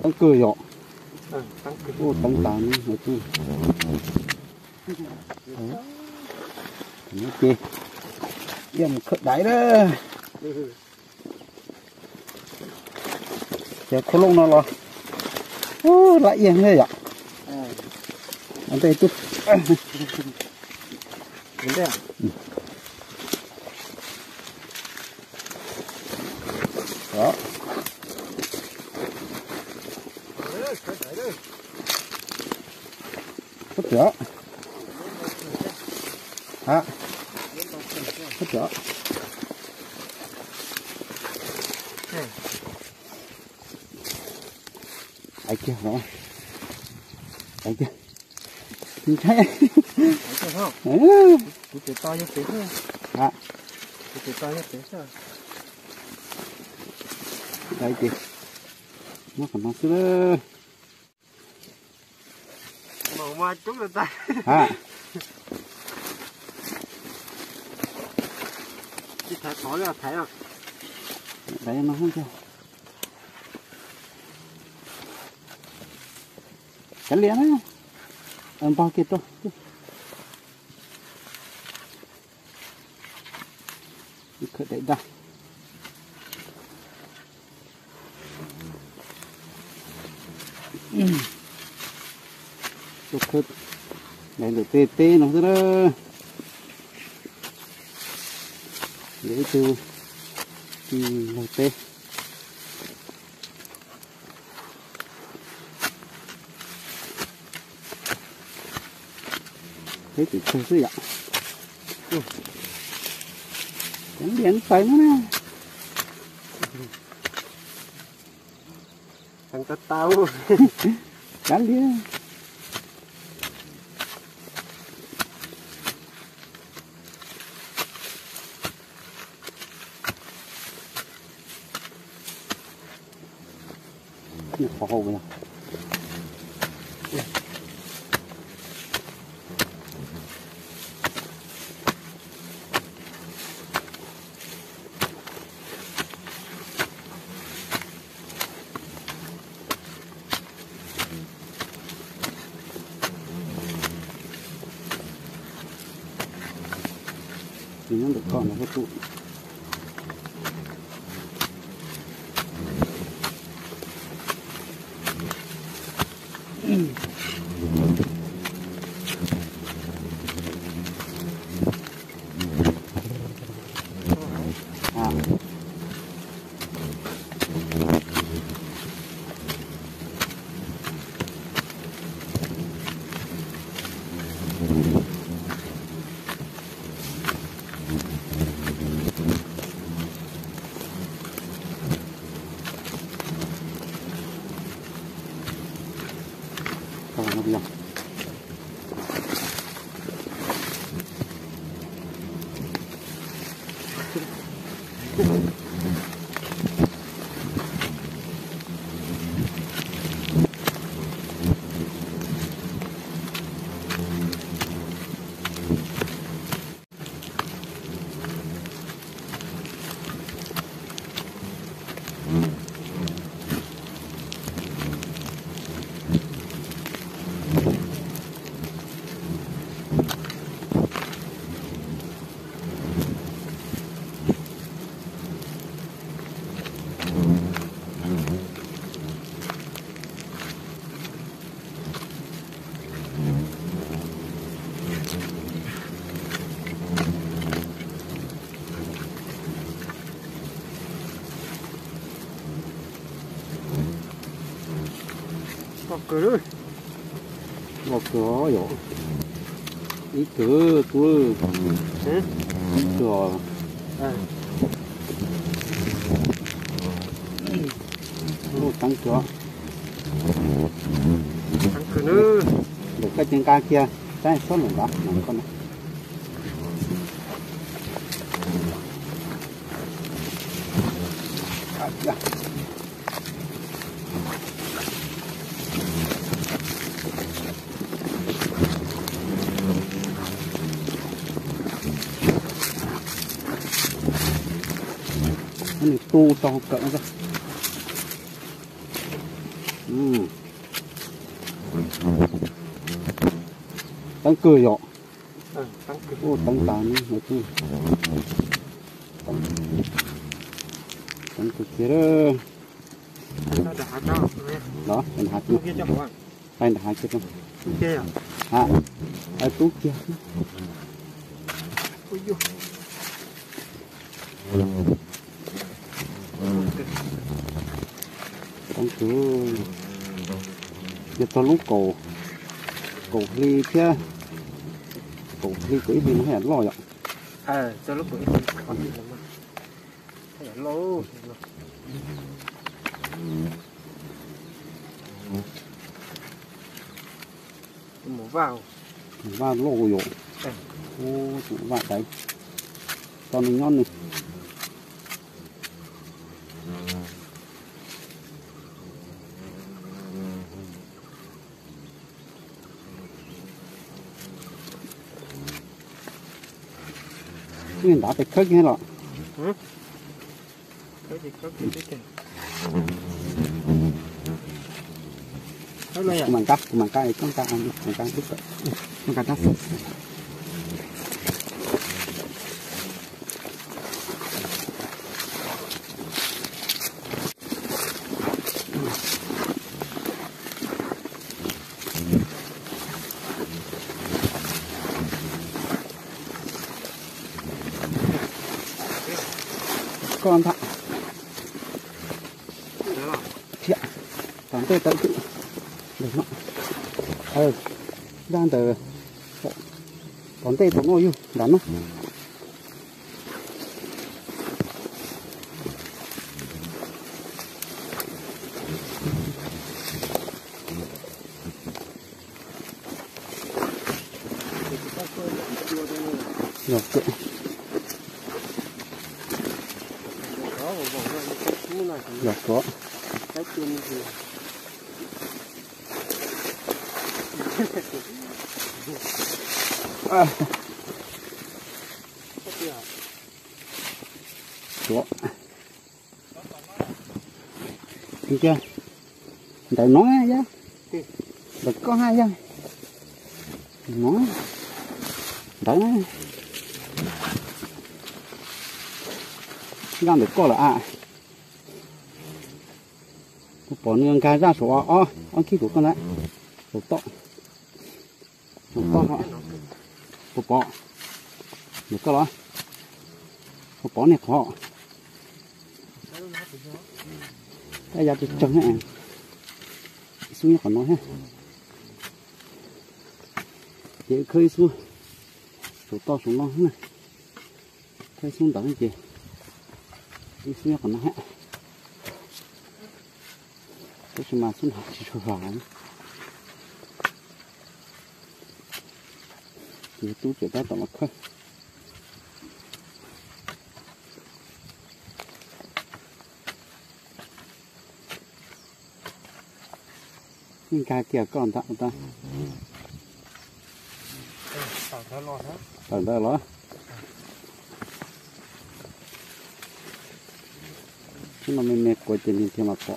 tăng cười rồi tăng cười tăng tàn nói chung ok yên khởi đáy đó giờ khô lông nó lo lại yên thế ạ anh tay chút đến đây à đó tốt chưa hả tốt chưa ai kia rồi ai kia nhìn thấy không cái to như thế thôi hả cái to như thế thôi đây kìa nó còn nó xưa màu ma chút rồi ta hả cái thái thói là thái à đấy nó không cho cái liền á ăn bao kia to khởi đấy ra chụp khởi này được tê tê nó nữa để từ đầu tê thế thì chơi gì ạ đánh điện phải nó nè thằng ta tao đánh điện khó hầu vậy thì nó được còn nó có tụ nó đi không? cửa một cửa rồi ít cửa tôi ít cửa tăng cửa nữa được cái trên ca kia cái số lượng đó nằm con này cái này tu to cỡ ra tăng cười rồi tăng cực ô tăng tàn nữa chứ tăng cực kia đó nó đã cao đó mình hạt nó kia cho họ hay là hạt kia không kia à ở tú kia ôi vô tăng cứ giờ tao lúc cổ ly kia cổ ly của ít nó hẹn lo vậy cho lúc tuổi còn gì lắm hẹn lố mổ vào và lô rồi ô chủ vạ đấy còn mình ngon này cái đã phải khơi nghe rồi cái gì có cái kìa cái này à mình cắt con cá ăn con cá đứt con cá đứt con thằng thiện thằng tôi tự được nó đang từ còn tê cũng ngồi đánh nó được chuyện được có cái tiền gì có thấy chưa để nói nhá được có hai nhá nói đấy đang được co là bỏ nương cá ra số ăn khi của con đấy một to họ một bọ một cái đó một bọ này họ cái giá trị trứng này xuống còn nói ha chị khơi xuống số to số non này khơi xuống đằng chị đi xuống còn nói ha cái mà xuống học chỉ cho vào thì tôi chỉ đã tao mặc khơi nhưng cái kia còn tao ta tao đây đó nhưng mà mình mệt quá trên thì mà bỏ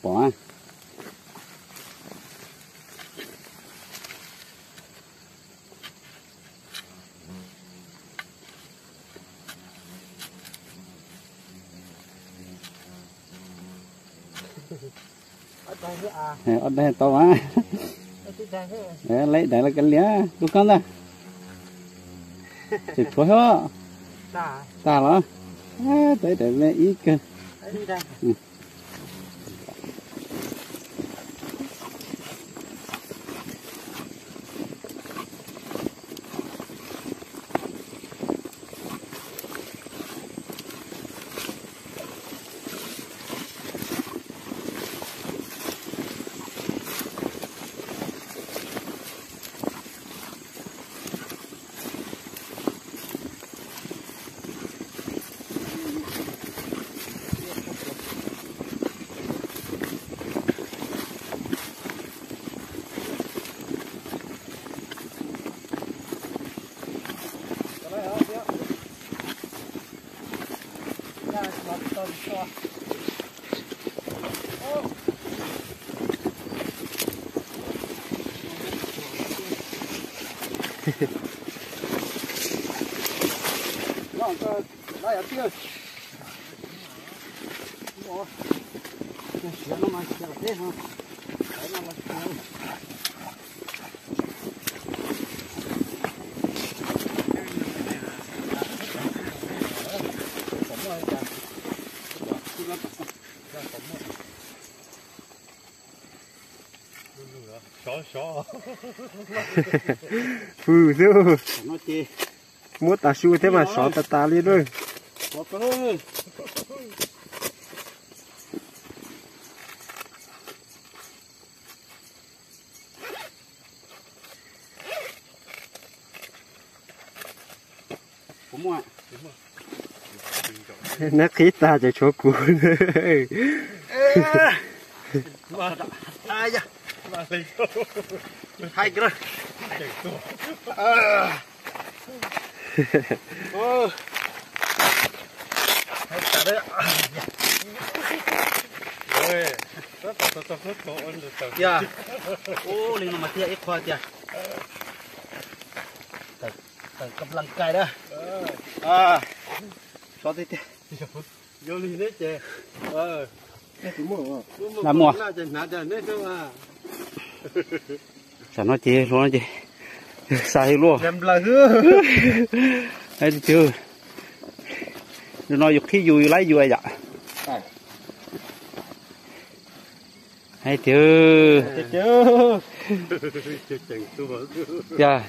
bỏ ở đây to quá lấy để là cái lía đúng không ta chỉ có hết ta đó tới để lấy ít cơ Nó có đây ở kia. Ủa. Nó mà sẽ thế hả? Đấy nó là sao? Phừ chứ Nó chê. muốn ta xui thế mà xỏ ta lên rồi Một cái. Cũng mua. nó khí ta cho chỗ cũ Ai da. Hai cái. Ô. Hai cái đấy. Ôi, rất tốt ơn được. Dạ. Ô, lên mà tia ít khoa tia. Tờ cầm lăng cài đó. À. Sao thế tia? Vô đi đấy chè. Làm mùa. Nãy giờ đấy thôi mà. Chả nói chê luôn chị. Sai luôn. Làm là hứa. Đấy chưa. Nó nói dục khí vui lấy vui dạ. Hay chưa. Chưa. Chẳng tôi bảo. Dạ.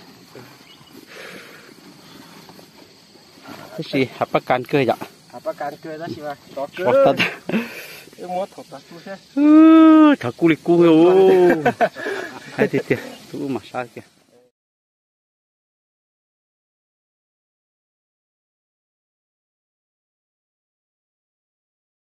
Cái gì hạt bát can cười dạ. Apa kan ke dah siapa? Toke. Hoặc thật. Cái mót thọc ta tu thế. Thật cu lịch cu hiểu. Hay thiệt thiệt. Tôi mà sao kìa.